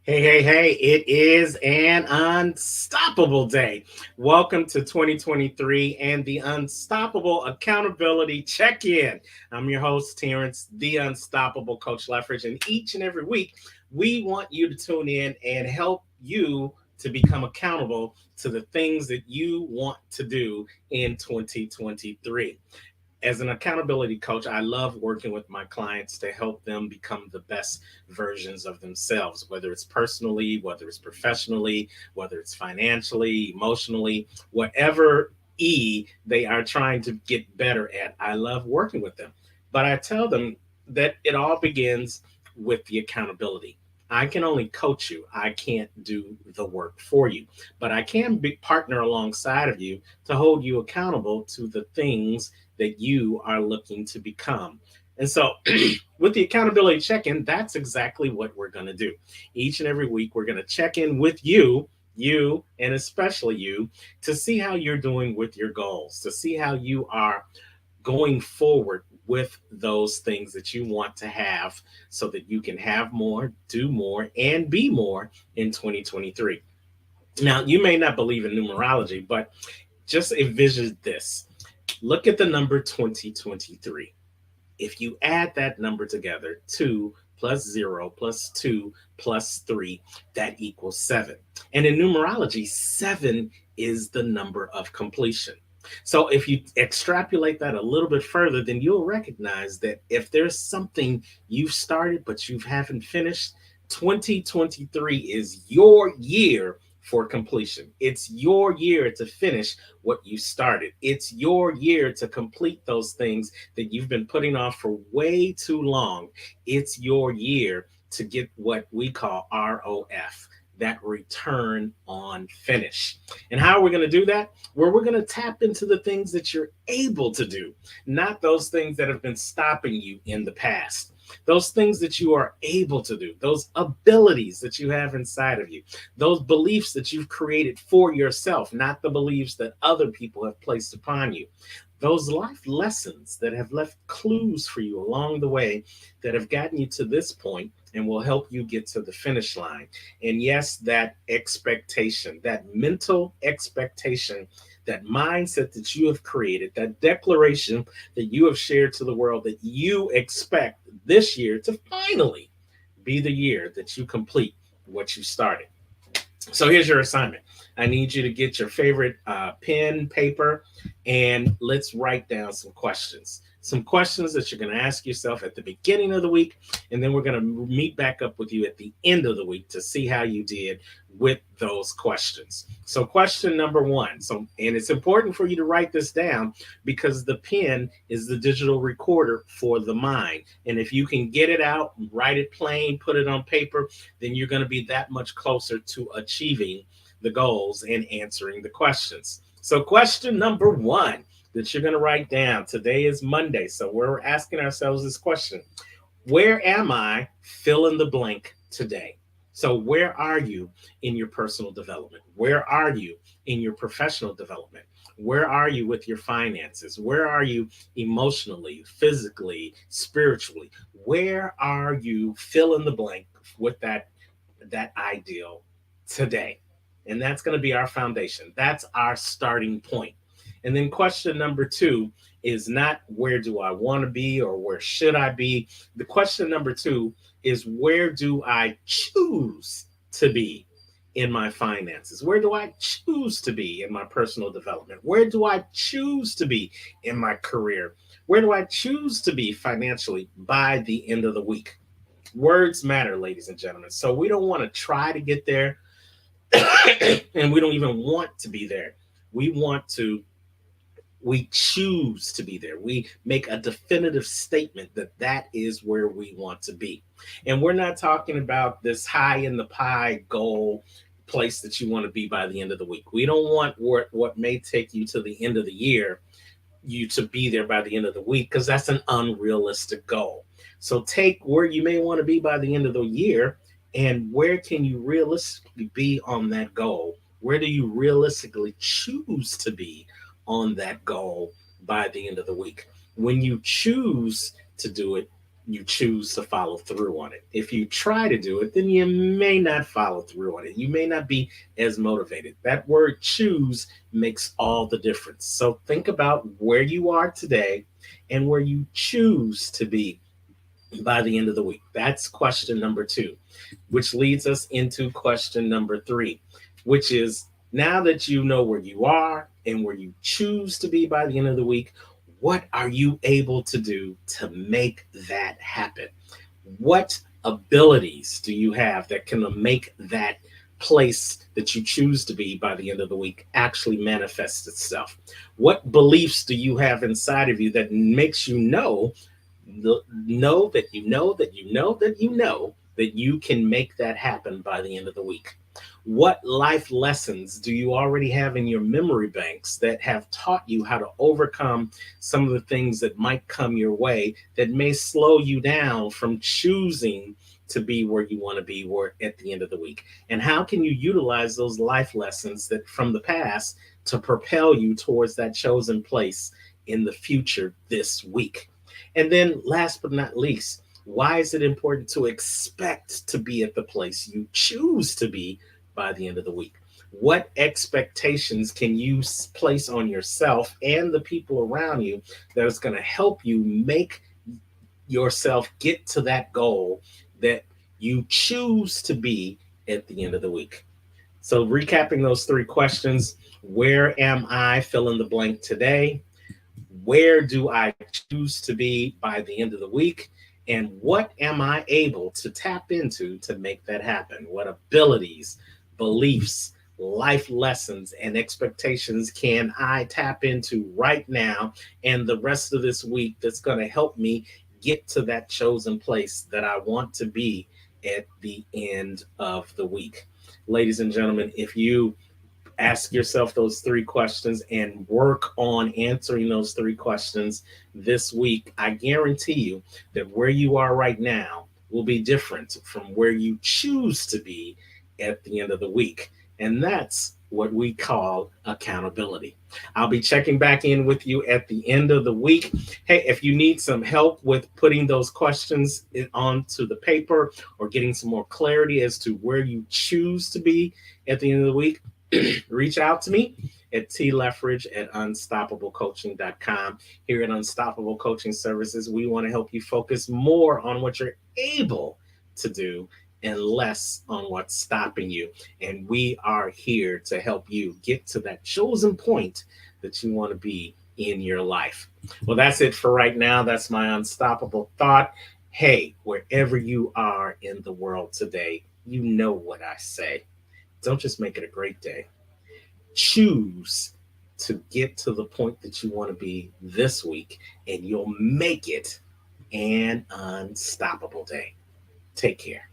Hey, it is an unstoppable day. Welcome to 2023 and the Unstoppable Accountability Check In. I'm your host, Terrence, the Unstoppable Coach Leffridge, and each and every week, we want you to tune in and help you to become accountable to the things that you want to do in 2023. As an accountability coach, I love working with my clients to help them become the best versions of themselves, whether it's personally, whether it's professionally, whether it's financially, emotionally, whatever they are trying to get better at. I love working with them. But I tell them that it all begins with the accountability. I can only coach you. I can't do the work for you, but I can be partner alongside of you to hold you accountable to the things that you are looking to become. And so, with the accountability check in, that's exactly what we're going to do. Each and every week, we're going to check in with you, and especially you, to see how you're doing with your goals, to see how you are going forward with those things that you want to have so that you can have more, do more, and be more in 2023. Now, you may not believe in numerology, but just envision this. Look at the number 2023. If you add that number together, 2 plus 0 plus 2 plus 3, that equals 7. And in numerology, 7 is the number of completion. So if you extrapolate that a little bit further, then you'll recognize that if there's something you've started but you haven't finished, 2023 is your year for completion. It's your year to finish what you started. It's your year to complete those things that you've been putting off for way too long. It's your year to get what we call ROF, that return on finish. And how are we going to do that? Where we're going to tap into the things that you're able to do, not those things that have been stopping you in the past. Those things that you are able to do, those abilities that you have inside of you, those beliefs that you've created for yourself, not the beliefs that other people have placed upon you. Those life lessons that have left clues for you along the way that have gotten you to this point and will help you get to the finish line. And yes, that expectation, that mental expectation, that mindset that you have created, that declaration that you have shared to the world that you expect this year to finally be the year that you complete what you started. So here's your assignment. I need you to get your favorite pen, paper, and let's write down some questions. Some questions that you're going to ask yourself at the beginning of the week, and then we're going to meet back up with you at the end of the week to see how you did with those questions. So, question number one. And it's important for you to write this down because the pen is the digital recorder for the mind. And if you can get it out, write it plain, put it on paper, then you're going to be that much closer to achieving the goals and answering the questions. So, question number one that you're going to write down today is Monday. So, we're asking ourselves this question: where am I fill in the blank today? So, where are you in your personal development? Where are you in your professional development? Where are you with your finances? Where are you emotionally, physically, spiritually? Where are you fill in the blank with that ideal today? And that's going to be our foundation. That's our starting point. And then question number two is not where do I want to be or where should I be? The question number two is where do I choose to be in my finances? Where do I choose to be in my personal development? Where do I choose to be in my career? Where do I choose to be financially by the end of the week? Words matter, ladies and gentlemen. So we don't want to try to get there and we don't even want to be there. We want to we choose to be there. We make a definitive statement that that is where we want to be. And we're not talking about this high in the pie goal place that you want to be by the end of the week. We don't want what may take you to the end of the year, you to be there by the end of the week, because that's an unrealistic goal. So take where you may want to be by the end of the year and where can you realistically be on that goal? Where do you realistically choose to be on that goal by the end of the week? When you choose to do it, you choose to follow through on it. If you try to do it, then you may not follow through on it. You may not be as motivated. That word choose makes all the difference. So think about where you are today and where you choose to be by the end of the week. That's question number two, which leads us into question number three, which is now that you know where you are and where you choose to be by the end of the week, what are you able to do to make that happen? What abilities do you have that can make that place that you choose to be by the end of the week actually manifest itself? What beliefs do you have inside of you that makes you know that you know that you know that you know that you can make that happen by the end of the week? What life lessons do you already have in your memory banks that have taught you how to overcome some of the things that might come your way that may slow you down from choosing to be where you want to be at the end of the week? And how can you utilize those life lessons that from the past to propel you towards that chosen place in the future this week? And then, last but not least, why is it important to expect to be at the place you choose to be by the end of the week? What expectations can you place on yourself and the people around you that is going to help you make yourself get to that goal that you choose to be at the end of the week? So, recapping those three questions: where am I, fill in the blank, today? Where do I choose to be by the end of the week? And what am I able to tap into to make that happen? What abilities, beliefs, life lessons, and expectations can I tap into right now and the rest of this week that's going to help me get to that chosen place that I want to be at the end of the week? Ladies and gentlemen, if you ask yourself those three questions and work on answering those three questions this week, I guarantee you that where you are right now will be different from where you choose to be at the end of the week. And that's what we call accountability. I'll be checking back in with you at the end of the week. Hey, if you need some help with putting those questions onto the paper or getting some more clarity as to where you choose to be at the end of the week, reach out to me at tleffridge at unstoppablecoaching.com. Here at Unstoppable Coaching Services, we want to help you focus more on what you're able to do and less on what's stopping you. And we are here to help you get to that chosen point that you want to be in your life. Well, that's it for right now. That's my unstoppable thought. Hey, wherever you are in the world today, you know what I say. Don't just make it a great day. Choose to get to the point that you want to be this week, and you'll make it an unstoppable day. Take care.